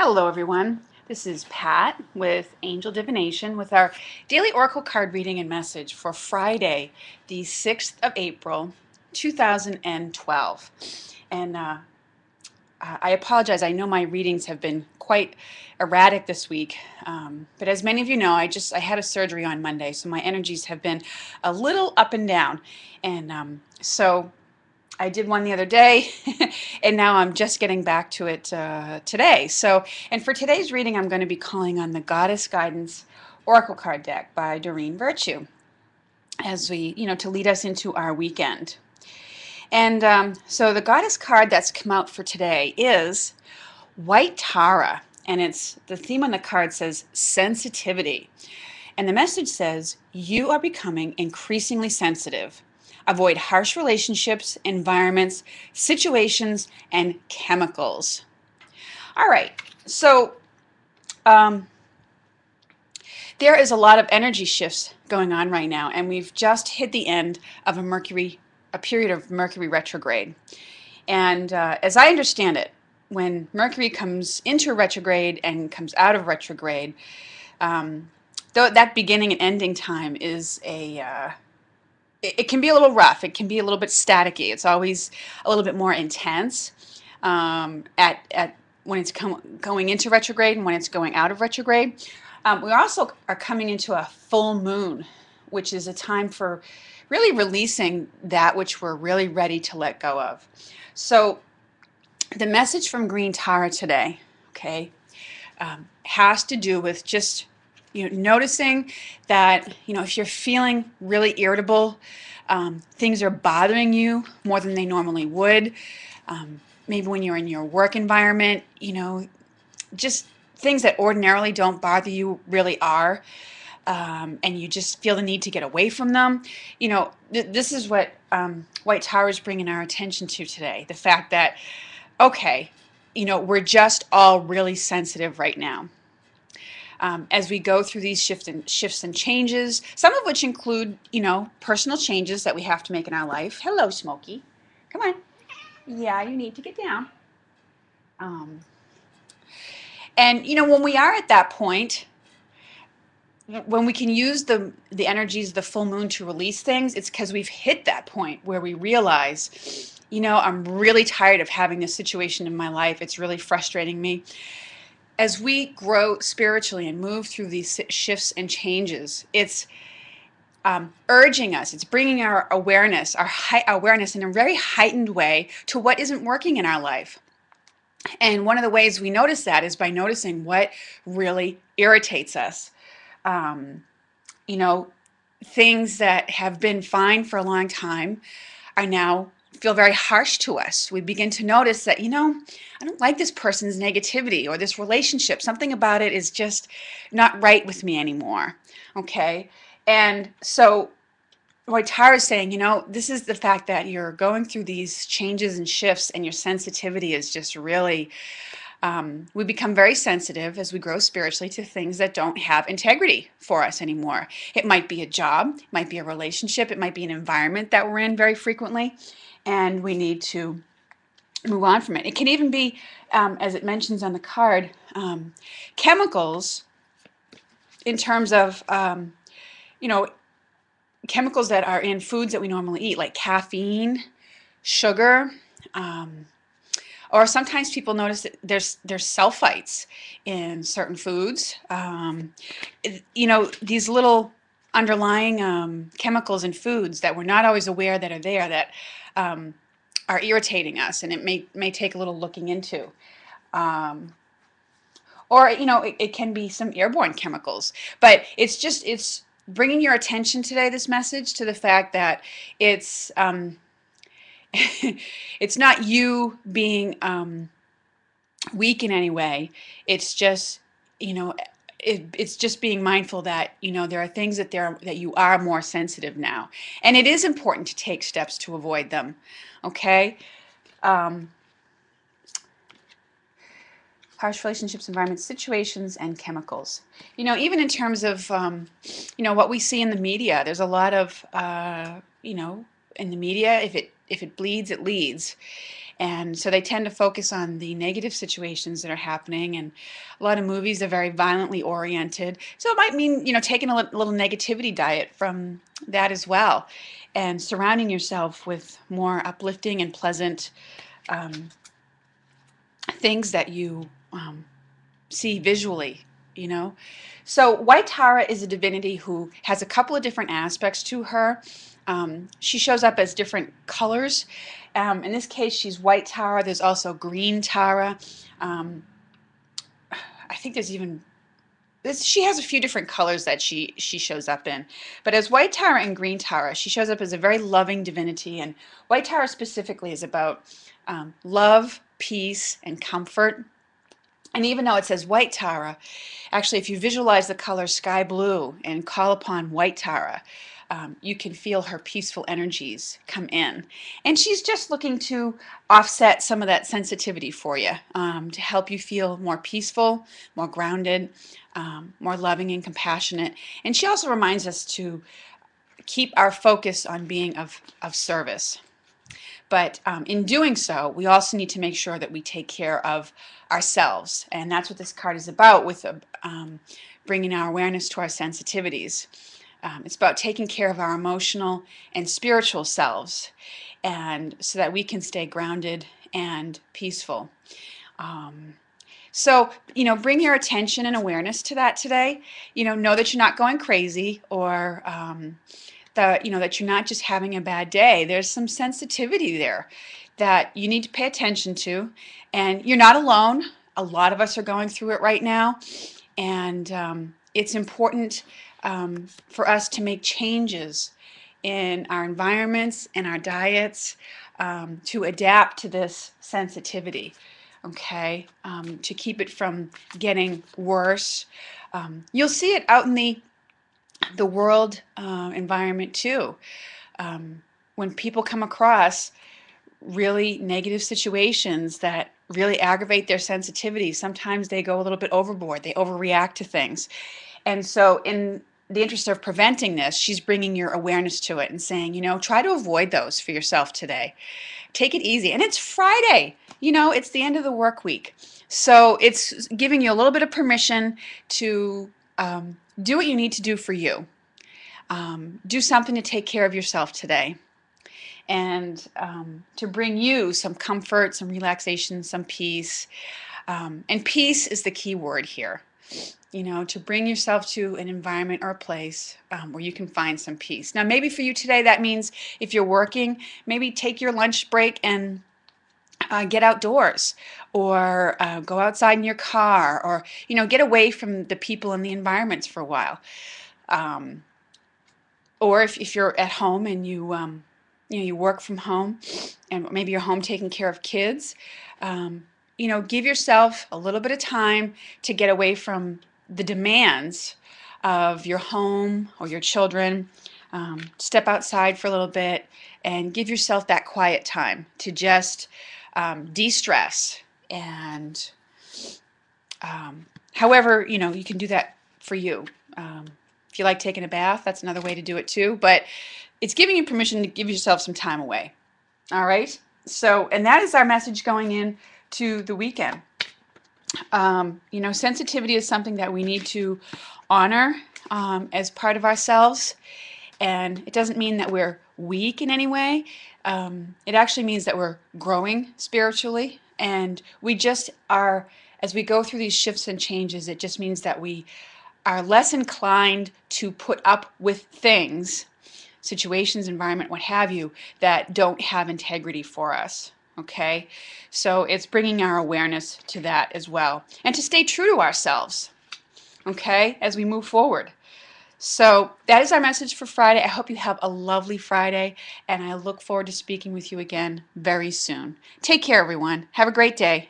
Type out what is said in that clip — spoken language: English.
Hello, everyone. This is Pat with Angel Divination with our daily oracle card reading and message for Friday, the 6th of April, 2012. And I apologize. I know my readings have been quite erratic this week, but as many of you know, I had a surgery on Monday, so my energies have been a little up and down. And so I did one the other day, and now I'm just getting back to it today. And for today's reading, I'm going to be calling on the Goddess Guidance Oracle card deck by Doreen Virtue, as to lead us into our weekend. And so the Goddess card that's come out for today is White Tara, and the theme on the card says sensitivity. And the message says, you are becoming increasingly sensitive. Avoid harsh relationships, environments, situations, and chemicals. All right, so there is a lot of energy shifts going on right now, and we've just hit the end of a period of Mercury retrograde. And as I understand it, when Mercury comes into retrograde and comes out of retrograde, though that beginning and ending time is it can be a little rough. It can be a little bit staticky. It's always a little bit more intense at when it's going into retrograde and when it's going out of retrograde. We also are coming into a full moon, which is a time for really releasing that which we're really ready to let go of. So the message from Green Tara today, okay, has to do with just noticing that, if you're feeling feeling irritable, things are bothering you more than they normally would. Maybe when you're in your work environment, just things that ordinarily don't bother you really are, and you just feel the need to get away from them. This is what White Tara is bringing our attention to today. The fact that, okay, we're just all really sensitive right now. As we go through these shifts and changes, some of which include, personal changes that we have to make in our life. Hello, Smokey. Come on. Yeah, you need to get down. And, when we are at that point, when we can use the energies of the full moon to release things, it's because we've hit that point where we realize, I'm really tired of having this situation in my life. It's really frustrating me. As we grow spiritually and move through these shifts and changes, it's urging us, it's bringing our awareness in a very heightened way to what isn't working in our life. And one of the ways we notice that is by noticing what really irritates us. Things that have been fine for a long time are now feel very harsh to us. We begin to notice that, I don't like this person's negativity or this relationship. Something about it is just not right with me anymore. Okay? And so what Tara is saying, this is the fact that you're going through these changes and shifts, and your sensitivity is just really, we become very sensitive as we grow spiritually to things that don't have integrity for us anymore. It might be a job, it might be a relationship, it might be an environment that we're in very frequently, and we need to move on from it. It can even be, as it mentions on the card, chemicals in terms of, chemicals that are in foods that we normally eat, like caffeine, sugar, or sometimes people notice that there's sulfites in certain foods. These little underlying chemicals in foods that we're not always aware that are there that are irritating us, and it may take a little looking into. Or it can be some airborne chemicals, but it's bringing your attention today, this message, to the fact that it's it's not you being weak in any way. It's just, it's just being mindful that, there are things that you are more sensitive now. And it is important to take steps to avoid them. Okay? Harsh relationships, environments, situations, and chemicals. Even in terms of, what we see in the media, there's a lot of, in the media, if it bleeds, it leads. And so they tend to focus on the negative situations that are happening, and a lot of movies are very violently oriented. So it might mean, taking a little negativity diet from that as well, and surrounding yourself with more uplifting and pleasant um, things that you see visually, you know. So White Tara is a divinity who has a couple of different aspects to her. She shows up as different colors. In this case, she's White Tara. There's also Green Tara. Um, I think there's even she has a few different colors that she shows up in. But as White Tara and Green Tara, she shows up as a very loving divinity. And White Tara specifically is about love, peace, and comfort. And even though it says White Tara, actually, if you visualize the color sky blue and call upon White Tara, you can feel her peaceful energies come in. And she's just looking to offset some of that sensitivity for you, to help you feel more peaceful, more grounded, more loving and compassionate. And she also reminds us to keep our focus on being of service. But in doing so, we also need to make sure that we take care of ourselves. And that's what this card is about, with bringing our awareness to our sensitivities. It's about taking care of our emotional and spiritual selves, and so that we can stay grounded and peaceful. So, bring your attention and awareness to that today. Know that you're not going crazy, or that you're not just having a bad day. There's some sensitivity there that you need to pay attention to, and you're not alone. A lot of us are going through it right now, and it's important for us to make changes in our environments and our diets, to adapt to this sensitivity, okay, to keep it from getting worse. You'll see it out in the world environment too. When people come across really negative situations that really aggravate their sensitivity, sometimes they go a little bit overboard. They overreact to things. And so in the interest of preventing this, she's bringing your awareness to it and saying, try to avoid those for yourself today. Take it easy. And it's Friday. It's the end of the work week. So it's giving you a little bit of permission to do what you need to do for you. Do something to take care of yourself today, and to bring you some comfort, some relaxation, some peace. And peace is the key word here. To bring yourself to an environment or a place where you can find some peace. Now, maybe for you today, that means if you're working, maybe take your lunch break and get outdoors, or go outside in your car, or, get away from the people and the environments for a while. Or if you're at home and you work from home, and maybe you're home taking care of kids, give yourself a little bit of time to get away from the demands of your home or your children. Step outside for a little bit and give yourself that quiet time to just de-stress. And however, you can do that for you. If you like taking a bath, that's another way to do it too. But it's giving you permission to give yourself some time away. All right? So, and that is our message going in to the weekend. Sensitivity is something that we need to honor as part of ourselves. And it doesn't mean that we're weak in any way. It actually means that we're growing spiritually. And we just are, as we go through these shifts and changes, it just means that we are less inclined to put up with things, situations, environment, what have you, that don't have integrity for us. Okay? So it's bringing our awareness to that as well. And to stay true to ourselves, okay, as we move forward. So that is our message for Friday. I hope you have a lovely Friday, and I look forward to speaking with you again very soon. Take care, everyone. Have a great day.